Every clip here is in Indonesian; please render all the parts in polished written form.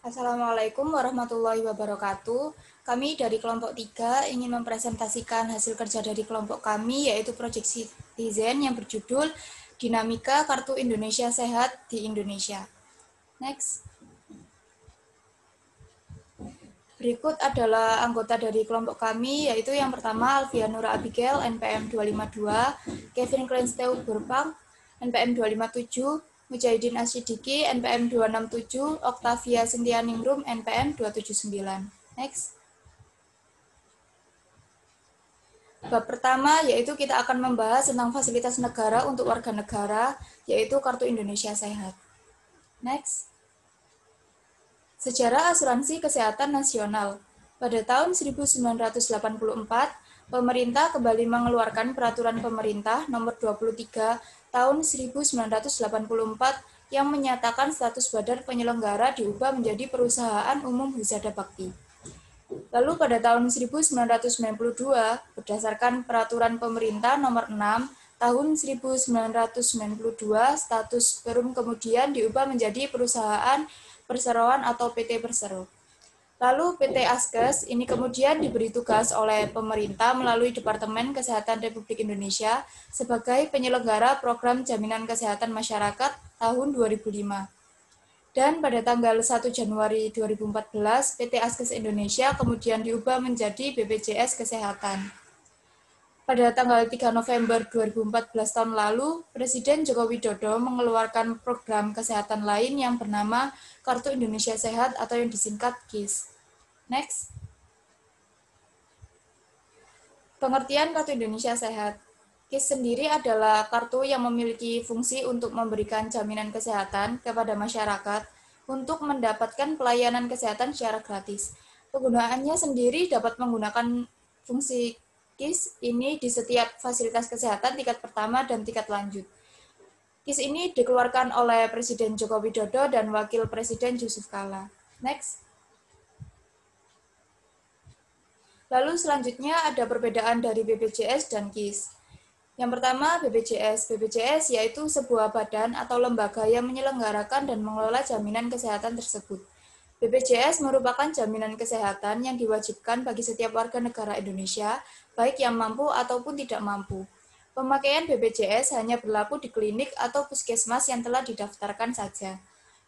Assalamualaikum warahmatullahi wabarakatuh. Kami dari kelompok 3 ingin mempresentasikan hasil kerja dari kelompok kami, yaitu Project Citizen yang berjudul Dinamika Kartu Indonesia Sehat di Indonesia. Next. Berikut adalah anggota dari kelompok kami, yaitu yang pertama Alvia Nura Abigail, NPM 252, Kevin Klensteu Burpang, NPM 257, Mujahidin Asyidiki, NPM 267, Octavia Cynthia Ningrum, NPM 279. Next. Bab pertama yaitu kita akan membahas tentang fasilitas negara untuk warga negara, yaitu Kartu Indonesia Sehat. Next. Sejarah Asuransi Kesehatan Nasional. Pada tahun 1984, pemerintah kembali mengeluarkan Peraturan Pemerintah Nomor 23 Tahun 1984 yang menyatakan status badan penyelenggara diubah menjadi Perusahaan Umum Husada Bakti. Lalu pada tahun 1992, berdasarkan Peraturan Pemerintah Nomor 6 Tahun 1992, status Perum kemudian diubah menjadi Perusahaan Perseroan atau PT Persero. Lalu PT Askes ini kemudian diberi tugas oleh pemerintah melalui Departemen Kesehatan Republik Indonesia sebagai penyelenggara program jaminan kesehatan masyarakat tahun 2005. Dan pada tanggal 1 Januari 2014, PT Askes Indonesia kemudian diubah menjadi BPJS Kesehatan. Pada tanggal 3 November 2014 tahun lalu, Presiden Joko Widodo mengeluarkan program kesehatan lain yang bernama Kartu Indonesia Sehat atau yang disingkat KIS. Next. Pengertian Kartu Indonesia Sehat. KIS sendiri adalah kartu yang memiliki fungsi untuk memberikan jaminan kesehatan kepada masyarakat untuk mendapatkan pelayanan kesehatan secara gratis. Penggunaannya sendiri dapat menggunakan fungsi KIS ini di setiap fasilitas kesehatan tingkat pertama dan tingkat lanjut. KIS ini dikeluarkan oleh Presiden Joko Widodo dan Wakil Presiden Yusuf Kala. Next. Lalu selanjutnya ada perbedaan dari BPJS dan KIS. Yang pertama, BPJS. BPJS yaitu sebuah badan atau lembaga yang menyelenggarakan dan mengelola jaminan kesehatan tersebut. BPJS merupakan jaminan kesehatan yang diwajibkan bagi setiap warga negara Indonesia, baik yang mampu ataupun tidak mampu. Pemakaian BPJS hanya berlaku di klinik atau puskesmas yang telah didaftarkan saja.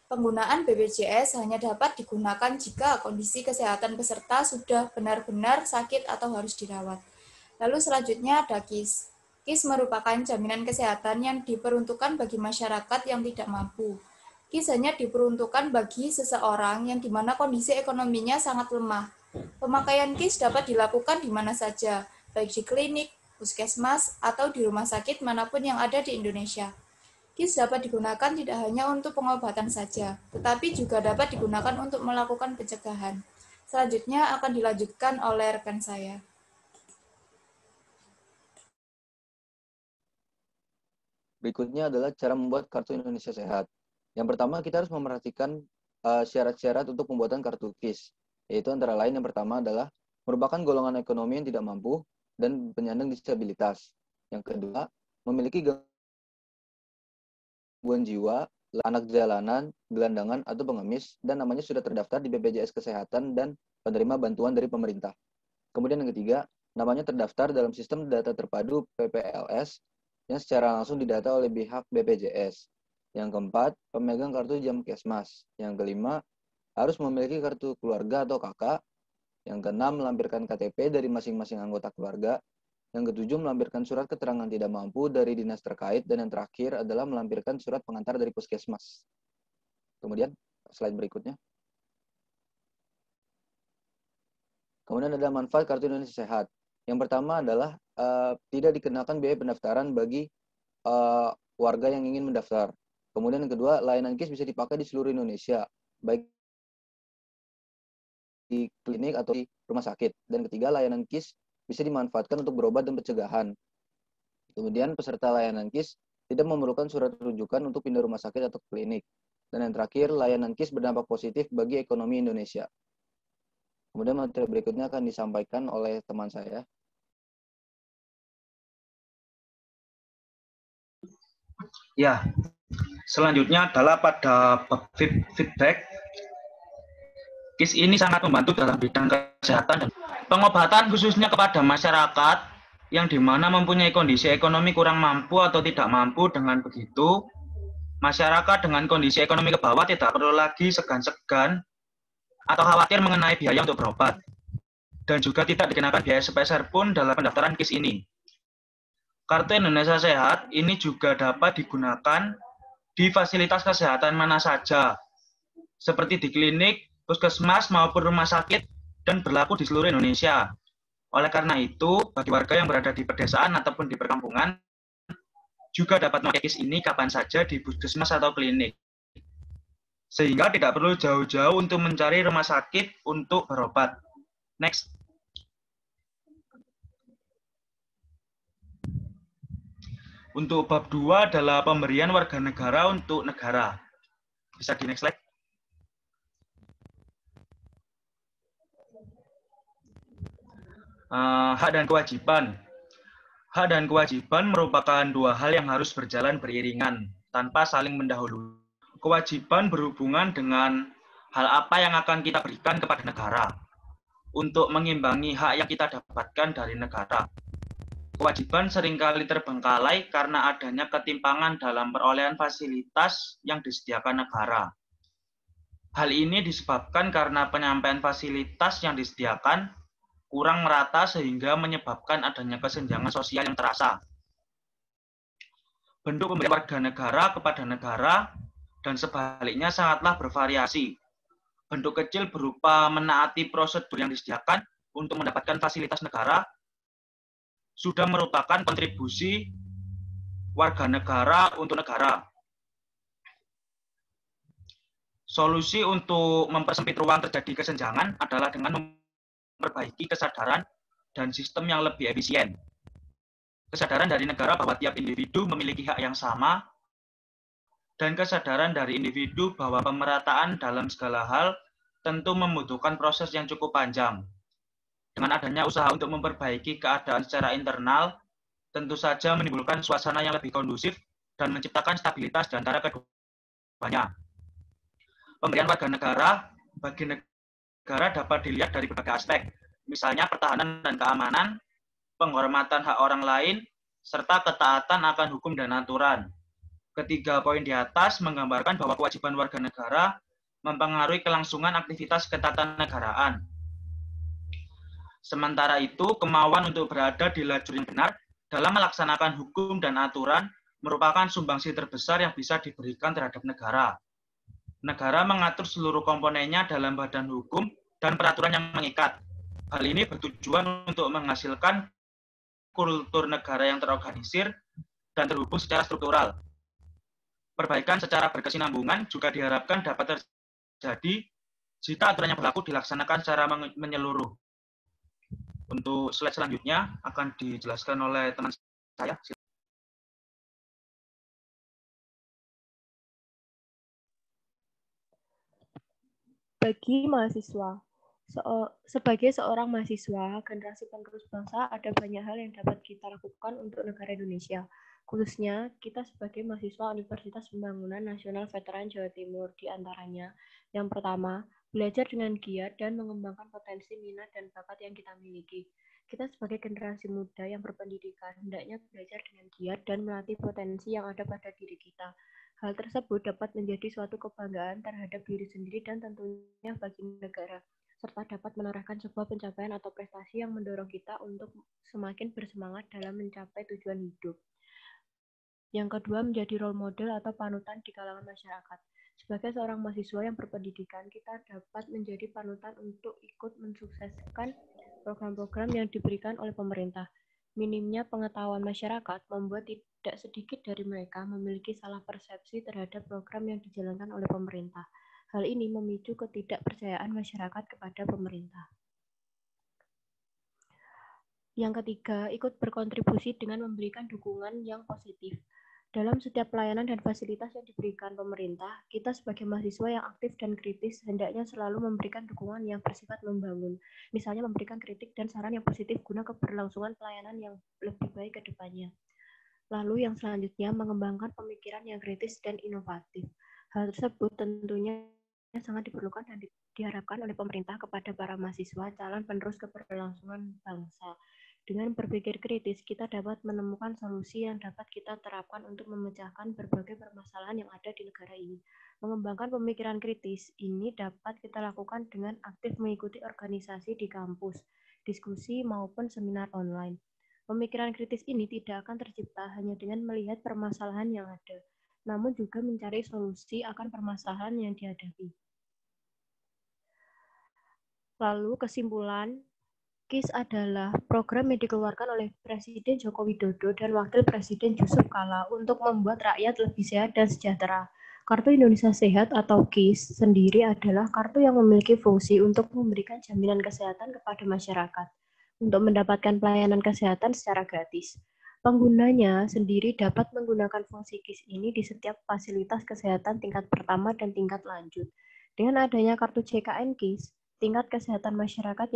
Penggunaan BPJS hanya dapat digunakan jika kondisi kesehatan peserta sudah benar-benar sakit atau harus dirawat. Lalu selanjutnya ada KIS. KIS merupakan jaminan kesehatan yang diperuntukkan bagi masyarakat yang tidak mampu. KIS hanya diperuntukkan bagi seseorang yang dimana kondisi ekonominya sangat lemah. Pemakaian KIS dapat dilakukan di mana saja, baik di klinik, puskesmas, atau di rumah sakit manapun yang ada di Indonesia. KIS dapat digunakan tidak hanya untuk pengobatan saja, tetapi juga dapat digunakan untuk melakukan pencegahan. Selanjutnya akan dilanjutkan oleh rekan saya. Berikutnya adalah cara membuat Kartu Indonesia Sehat. Yang pertama, kita harus memperhatikan syarat-syarat untuk pembuatan kartu KIS, yaitu antara lain yang pertama adalah merupakan golongan ekonomi yang tidak mampu dan penyandang disabilitas. Yang kedua, memiliki gangguan jiwa, anak jalanan, gelandangan, atau pengemis, dan namanya sudah terdaftar di BPJS Kesehatan dan penerima bantuan dari pemerintah. Kemudian yang ketiga, namanya terdaftar dalam sistem data terpadu PPLS yang secara langsung didata oleh pihak BPJS. Yang keempat, pemegang kartu Jamkesmas. Yang kelima, harus memiliki kartu keluarga atau KK. Yang keenam, melampirkan KTP dari masing-masing anggota keluarga. Yang ketujuh, melampirkan surat keterangan tidak mampu dari dinas terkait. Dan yang terakhir adalah melampirkan surat pengantar dari puskesmas. Kemudian, slide berikutnya. Kemudian ada manfaat Kartu Indonesia Sehat. Yang pertama adalah tidak dikenakan biaya pendaftaran bagi warga yang ingin mendaftar. Kemudian yang kedua, layanan KIS bisa dipakai di seluruh Indonesia, baik di klinik atau di rumah sakit. Dan ketiga, layanan KIS bisa dimanfaatkan untuk berobat dan pencegahan. Kemudian peserta layanan KIS tidak memerlukan surat rujukan untuk pindah rumah sakit atau klinik. Dan yang terakhir, layanan KIS berdampak positif bagi ekonomi Indonesia. Kemudian materi berikutnya akan disampaikan oleh teman saya. Ya, selanjutnya adalah pada feedback. KIS ini sangat membantu dalam bidang kesehatan dan pengobatan khususnya kepada masyarakat yang dimana mempunyai kondisi ekonomi kurang mampu atau tidak mampu. Dengan begitu, masyarakat dengan kondisi ekonomi ke bawah tidak perlu lagi segan-segan atau khawatir mengenai biaya untuk berobat. Dan juga tidak dikenakan biaya sepeser pun dalam pendaftaran KIS ini. Kartu Indonesia Sehat ini juga dapat digunakan di fasilitas kesehatan mana saja, seperti di klinik, puskesmas, maupun rumah sakit, dan berlaku di seluruh Indonesia. Oleh karena itu, bagi warga yang berada di pedesaan ataupun di perkampungan, juga dapat memakai KIS ini kapan saja di puskesmas atau klinik. Sehingga tidak perlu jauh-jauh untuk mencari rumah sakit untuk berobat. Next. Untuk bab 2 adalah pemberian warga negara untuk negara. Bisa di next slide. Hak dan kewajiban. Hak dan kewajiban merupakan dua hal yang harus berjalan beriringan, tanpa saling mendahului. Kewajiban berhubungan dengan hal apa yang akan kita berikan kepada negara, untuk mengimbangi hak yang kita dapatkan dari negara. Kewajiban seringkali terbengkalai karena adanya ketimpangan dalam perolehan fasilitas yang disediakan negara. Hal ini disebabkan karena penyampaian fasilitas yang disediakan kurang merata sehingga menyebabkan adanya kesenjangan sosial yang terasa. Bentuk pemberian warga negara kepada negara dan sebaliknya sangatlah bervariasi. Bentuk kecil berupa menaati prosedur yang disediakan untuk mendapatkan fasilitas negara sudah merupakan kontribusi warga negara untuk negara. Solusi untuk mempersempit ruang terjadi kesenjangan adalah dengan memperbaiki kesadaran dan sistem yang lebih efisien. Kesadaran dari negara bahwa tiap individu memiliki hak yang sama, dan kesadaran dari individu bahwa pemerataan dalam segala hal tentu membutuhkan proses yang cukup panjang. Dengan adanya usaha untuk memperbaiki keadaan secara internal, tentu saja menimbulkan suasana yang lebih kondusif dan menciptakan stabilitas di antara keduanya. Pemberian warga negara bagi negara dapat dilihat dari berbagai aspek, misalnya pertahanan dan keamanan, penghormatan hak orang lain, serta ketaatan akan hukum dan aturan. Ketiga poin di atas menggambarkan bahwa kewajiban warga negara mempengaruhi kelangsungan aktivitas ketatanegaraan. Sementara itu, kemauan untuk berada di lajur yang benar dalam melaksanakan hukum dan aturan merupakan sumbangsi terbesar yang bisa diberikan terhadap negara. Negara mengatur seluruh komponennya dalam badan hukum dan peraturan yang mengikat. Hal ini bertujuan untuk menghasilkan kultur negara yang terorganisir dan terhubung secara struktural. Perbaikan secara berkesinambungan juga diharapkan dapat terjadi jika aturan yang berlaku dilaksanakan secara menyeluruh. Untuk slide selanjutnya akan dijelaskan oleh teman saya. Bagi mahasiswa, sebagai seorang mahasiswa, generasi penerus bangsa, ada banyak hal yang dapat kita lakukan untuk negara Indonesia. Khususnya, kita sebagai mahasiswa Universitas Pembangunan Nasional Veteran Jawa Timur, di antaranya. Yang pertama, belajar dengan giat dan mengembangkan potensi, minat, dan bakat yang kita miliki. Kita sebagai generasi muda yang berpendidikan, hendaknya belajar dengan giat dan melatih potensi yang ada pada diri kita. Hal tersebut dapat menjadi suatu kebanggaan terhadap diri sendiri dan tentunya bagi negara, serta dapat menorehkan sebuah pencapaian atau prestasi yang mendorong kita untuk semakin bersemangat dalam mencapai tujuan hidup. Yang kedua, menjadi role model atau panutan di kalangan masyarakat. Sebagai seorang mahasiswa yang berpendidikan, kita dapat menjadi panutan untuk ikut mensukseskan program-program yang diberikan oleh pemerintah. Minimnya pengetahuan masyarakat membuat tidak sedikit dari mereka memiliki salah persepsi terhadap program yang dijalankan oleh pemerintah. Hal ini memicu ketidakpercayaan masyarakat kepada pemerintah. Yang ketiga, ikut berkontribusi dengan memberikan dukungan yang positif. Dalam setiap pelayanan dan fasilitas yang diberikan pemerintah, kita sebagai mahasiswa yang aktif dan kritis hendaknya selalu memberikan dukungan yang bersifat membangun. Misalnya memberikan kritik dan saran yang positif guna keberlangsungan pelayanan yang lebih baik ke depannya. Lalu yang selanjutnya, mengembangkan pemikiran yang kritis dan inovatif. Hal tersebut tentunya sangat diperlukan dan diharapkan oleh pemerintah kepada para mahasiswa calon penerus keberlangsungan bangsa. Dengan berpikir kritis, kita dapat menemukan solusi yang dapat kita terapkan untuk memecahkan berbagai permasalahan yang ada di negara ini. Mengembangkan pemikiran kritis ini dapat kita lakukan dengan aktif mengikuti organisasi di kampus, diskusi maupun seminar online. Pemikiran kritis ini tidak akan tercipta hanya dengan melihat permasalahan yang ada, namun juga mencari solusi akan permasalahan yang dihadapi. Lalu kesimpulan, KIS adalah program yang dikeluarkan oleh Presiden Joko Widodo dan Wakil Presiden Yusuf Kala untuk membuat rakyat lebih sehat dan sejahtera. Kartu Indonesia Sehat atau KIS sendiri adalah kartu yang memiliki fungsi untuk memberikan jaminan kesehatan kepada masyarakat untuk mendapatkan pelayanan kesehatan secara gratis. Penggunanya sendiri dapat menggunakan fungsi KIS ini di setiap fasilitas kesehatan tingkat pertama dan tingkat lanjut. Dengan adanya kartu JKN KIS, tingkat kesehatan masyarakat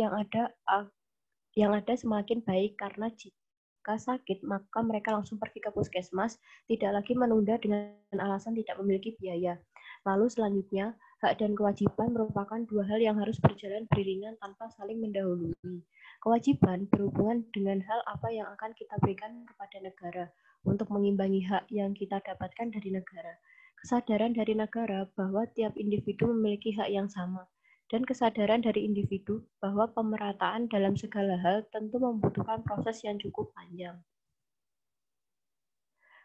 yang ada semakin baik karena jika sakit maka mereka langsung pergi ke puskesmas, tidak lagi menunda dengan alasan tidak memiliki biaya. Lalu selanjutnya, hak dan kewajiban merupakan dua hal yang harus berjalan beriringan tanpa saling mendahului. Kewajiban berhubungan dengan hal apa yang akan kita berikan kepada negara untuk mengimbangi hak yang kita dapatkan dari negara. Kesadaran dari negara bahwa tiap individu memiliki hak yang sama. Dan kesadaran dari individu bahwa pemerataan dalam segala hal tentu membutuhkan proses yang cukup panjang.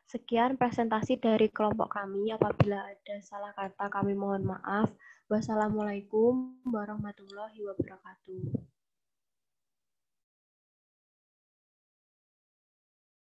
Sekian presentasi dari kelompok kami. Apabila ada salah kata kami mohon maaf. Wassalamualaikum warahmatullahi wabarakatuh.